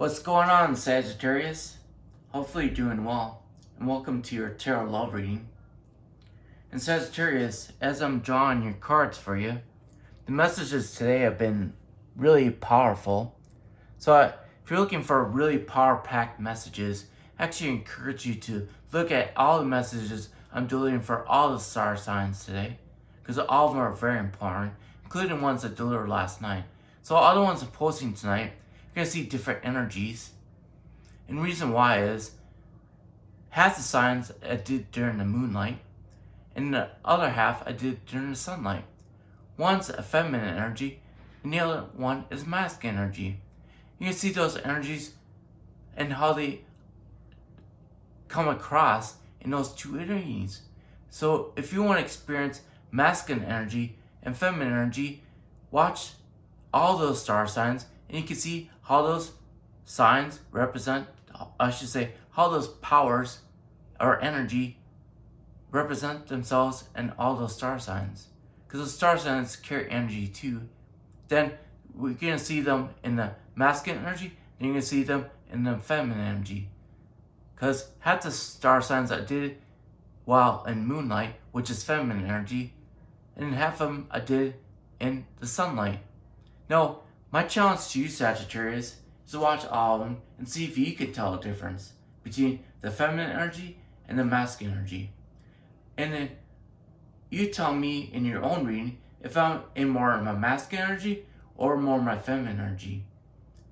What's going on, Sagittarius? Hopefully you're doing well, and welcome to your tarot love reading. And Sagittarius, as I'm drawing your cards for you, the messages today have been really powerful. So if you're looking for really power-packed messages, I actually encourage you to look at all the messages I'm delivering for all the star signs today, because all of them are very important, including the ones I delivered last night. So all the ones I'm posting tonight, you're going to see different energies. And the reason why is, half the signs I did during the moonlight, and the other half I did during the sunlight. One's a feminine energy, and the other one is masculine energy. You can see those energies and how they come across in those two energies. So if you want to experience masculine energy and feminine energy, watch all those star signs, and you can see how those signs represent, how those powers or energy represent themselves in all those star signs. Because those star signs carry energy too. Then we're going to see them in the masculine energy, and you're going to see them in the feminine energy. Because half the star signs I did while in moonlight, which is feminine energy, and half of them I did in the sunlight. Now, my challenge to you, Sagittarius, is to watch all of them and see if you can tell a difference between the feminine energy and the masculine energy. And then you tell me in your own reading if I'm in more of my masculine energy or more of my feminine energy.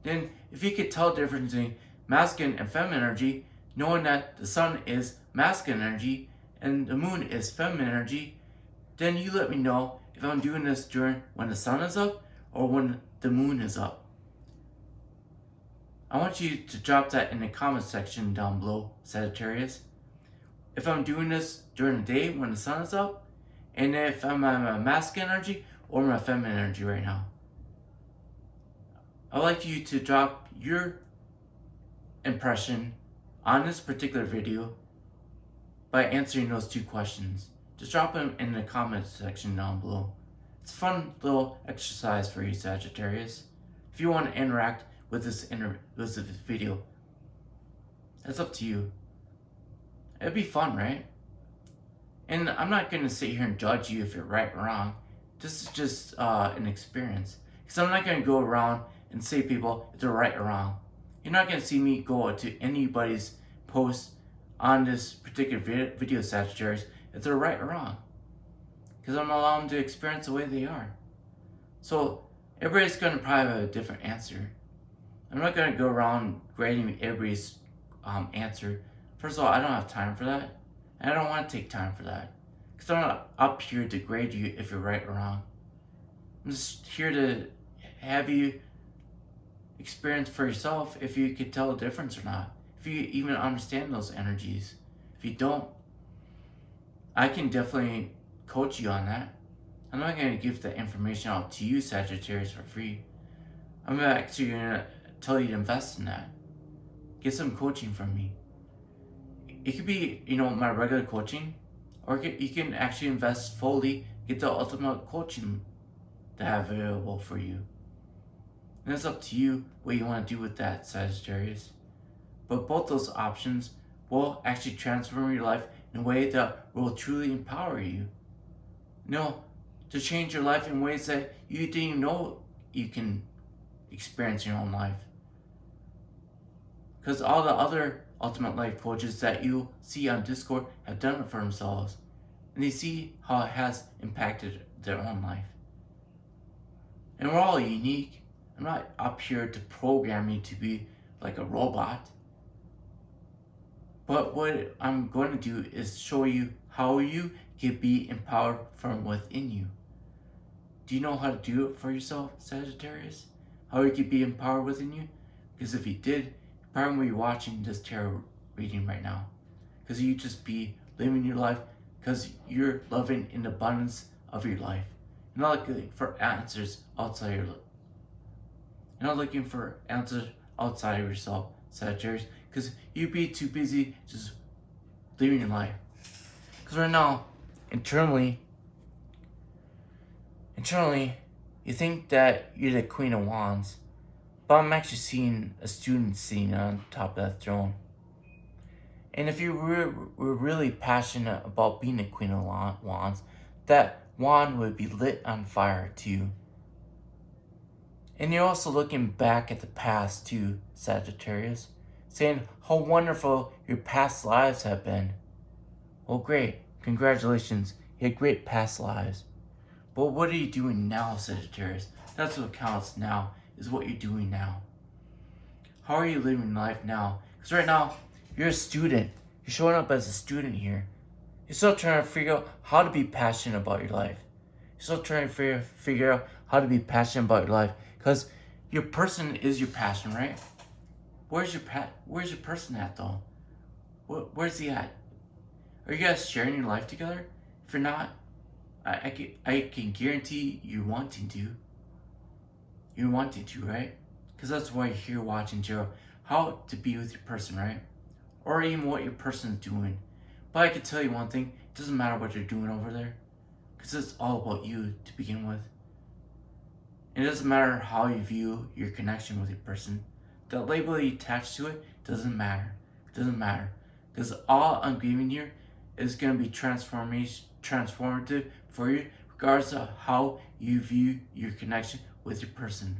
Then if you could tell the difference between masculine and feminine energy, knowing that the sun is masculine energy and the moon is feminine energy, then you let me know if I'm doing this during when the sun is up or when the moon is up. I want you to drop that in the comment section down below, Sagittarius. If I'm doing this during the day when the sun is up, and if I'm in my masculine energy or my feminine energy right now. I'd like you to drop your impression on this particular video by answering those two questions. Just drop them in the comment section down below. It's a fun little exercise for you, Sagittarius. If you want to interact with this video, that's up to you. It'd be fun, right? And I'm not going to sit here and judge you if you're right or wrong. This is just an experience. Because I'm not going to go around and say people if they're right or wrong. You're not going to see me go to anybody's post on this particular video, Sagittarius, if they're right or wrong. Because I'm allowing them to experience the way they are. So everybody's going to probably have a different answer. I'm not going to go around grading everybody's answer. First of all, I don't have time for that. And I don't want to take time for that. Because I'm not up here to grade you if you're right or wrong. I'm just here to have you experience for yourself if you could tell the difference or not. If you even understand those energies. If you don't, I can definitely coach you on that. I'm not going to give the information out to you, Sagittarius, for free. I'm actually going to tell you to invest in that. Get some coaching from me. It could be, my regular coaching, or you can actually invest fully, get the ultimate coaching that I have available for you. And it's up to you what you want to do with that, Sagittarius. But both those options will actually transform your life in a way that will truly empower you. To change your life in ways that you didn't even know you can experience in your own life. Because all the other ultimate life coaches that you see on Discord have done it for themselves. And they see how it has impacted their own life. And we're all unique. I'm not up here to program you to be like a robot. But what I'm going to do is show you how you can be empowered from within you. Do you know how to do it for yourself, Sagittarius? How you can be empowered within you? Because if you did, you probably wouldn't be watching this tarot reading right now. Because you just be living your life because you're loving in the abundance of your life. You're not looking for answers outside your life. You're not looking for answers outside of yourself, Sagittarius, because you'd be too busy just living your life. Because right now, internally, you think that you're the Queen of Wands, but I'm actually seeing a student sitting on top of that throne. And if you were really passionate about being a Queen of Wands, that wand would be lit on fire too. And you're also looking back at the past too, Sagittarius, saying how wonderful your past lives have been. Well, great. Congratulations. You had great past lives. But what are you doing now, Sagittarius? That's what counts now, is what you're doing now. How are you living life now? Because right now, you're a student. You're showing up as a student here. You're still trying to figure out how to be passionate about your life. You're still trying to figure out how to be passionate about your life. Because your person is your passion, right? Where's your person at, though? Where's he at? Are you guys sharing your life together? If you're not, I can guarantee you're wanting to. You're wanting to, right? Because that's why you're here watching tarot. How to be with your person, right? Or even what your person is doing. But I can tell you one thing, it doesn't matter what they're doing over there. Because it's all about you to begin with. And it doesn't matter how you view your connection with your person. The label you attach to it doesn't matter. It doesn't matter. Because all I'm giving here is going to be transformative for you, regardless of how you view your connection with your person.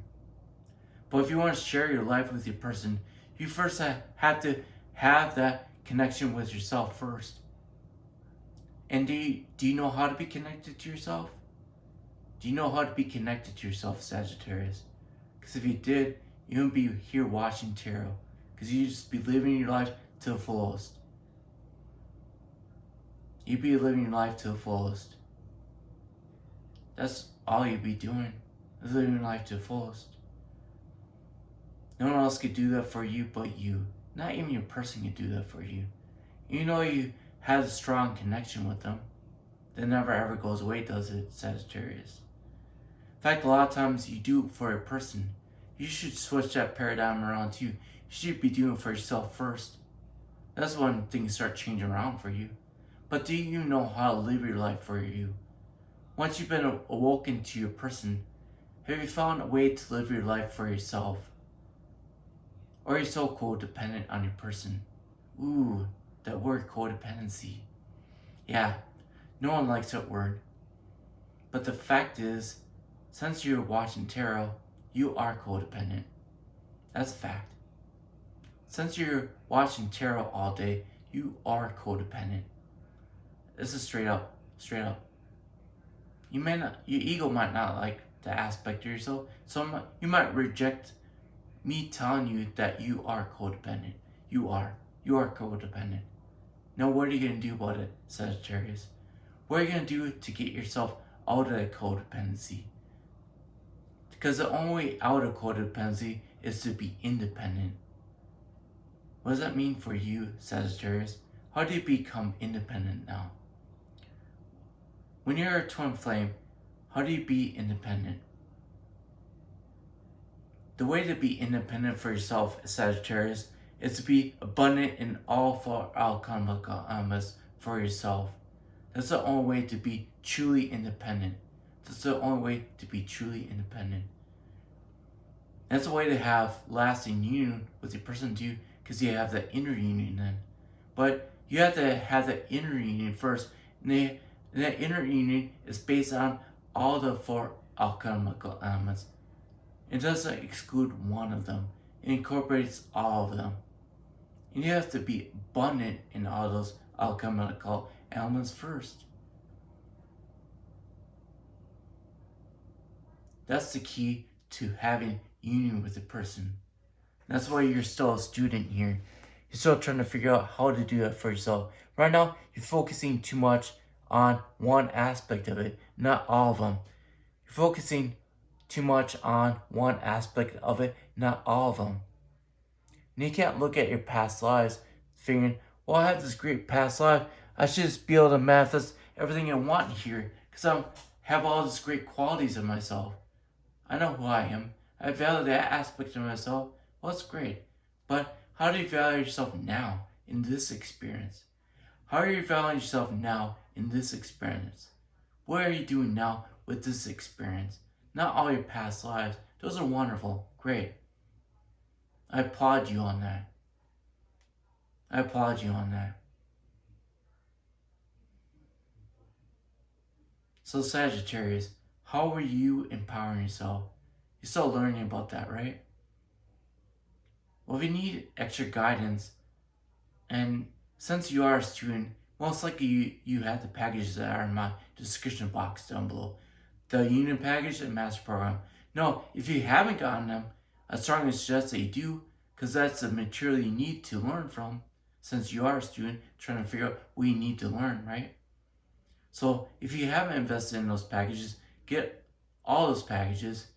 But if you want to share your life with your person, you first have to have that connection with yourself first. And do you know how to be connected to yourself? Do you know how to be connected to yourself, Sagittarius? Because if you did, you wouldn't be here watching tarot. Because you'd just be living your life to the fullest. You'd be living your life to the fullest. That's all you'd be doing, is living your life to the fullest. No one else could do that for you but you. Not even your person could do that for you. You know you have a strong connection with them. That never ever goes away, does it, Sagittarius? In fact, a lot of times you do it for a person. You should switch that paradigm around too. You should be doing it for yourself first. That's when things start changing around for you. But do you know how to live your life for you? Once you've been awoken to your person, have you found a way to live your life for yourself? Or are you so codependent on your person? Ooh, that word codependency. Yeah, no one likes that word. But the fact is, since you're watching tarot, you are codependent. That's a fact. Since you're watching tarot all day, you are codependent. This is straight up. Your ego might not like the aspect of yourself, so you might reject me telling you that you are codependent. You are codependent. Now what are you going to do about it, Sagittarius? What are you going to do to get yourself out of that codependency? Because the only way out of codependency is to be independent. What does that mean for you, Sagittarius? How do you become independent now? When you're a twin flame, how do you be independent? The way to be independent for yourself, Sagittarius, is to be abundant in all four outcomes for yourself. That's the only way to be truly independent. That's the only way to be truly independent. That's a way to have lasting union with your person too, because you have that inner union then. But you have to have that inner union first, and that inner union is based on all the four alchemical elements. It doesn't exclude one of them. It incorporates all of them. And you have to be abundant in all those alchemical elements first. That's the key to having union with a person. That's why you're still a student here. You're still trying to figure out how to do that for yourself. Right now, you're focusing too much on one aspect of it, not all of them. You're focusing too much on one aspect of it, not all of them. And you can't look at your past lives figuring, well, I have this great past life. I should just be able to manifest everything I want here because I have all these great qualities of myself. I know who I am. I value that aspect of myself. Well, that's great. But how do you value yourself now in this experience? How are you valuing yourself now in this experience? What are you doing now with this experience? Not all your past lives. Those are wonderful. Great. I applaud you on that. I applaud you on that. So Sagittarius, how are you empowering yourself? You're still learning about that, right? Well, if you need extra guidance, and since you are a student, most likely you have the packages that are in my description box down below. The Union Package and Master Program. No, if you haven't gotten them, I strongly suggest that you do, because that's the material you need to learn from, since you are a student trying to figure out what you need to learn, right? So if you haven't invested in those packages, get all those packages.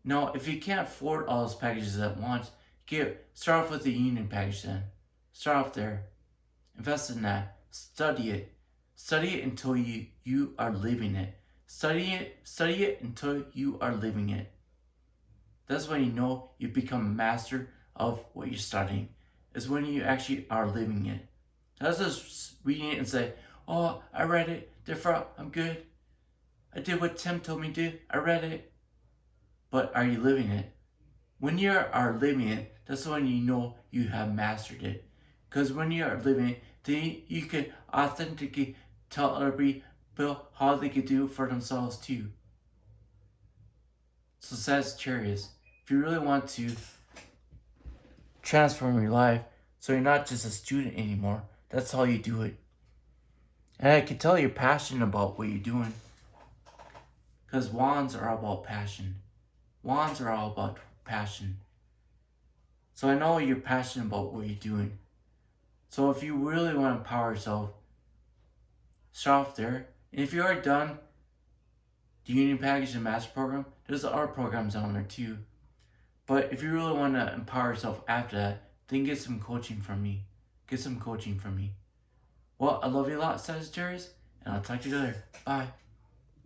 Now, if you can't afford all those packages at once, start off with the Union package then. Start off there. Invest in that. Study it. Study it until you are living it. Study it until you are living it. That's when you know you become a master of what you're studying. Is when you actually are living it. That's just reading it and say, oh, I read it, therefore I'm good. I did what Tim told me to do. I read it. But are you living it? When you are living it, that's when you know you have mastered it. Because when you are living it, then you can authentically tell other people how they can do it for themselves too. So Sagittarius, if you really want to transform your life so you're not just a student anymore, that's how you do it. And I can tell you're passionate about what you're doing. Because wands are all about passion. Wands are all about passion. So I know you're passionate about what you're doing. So if you really want to empower yourself, start off there. And if you are done the Union Package and Master Program, there's other programs on there too. But if you really want to empower yourself after that, then get some coaching from me. Get some coaching from me. Well, I love you a lot, Sagittarius, and I'll talk to you later. Bye.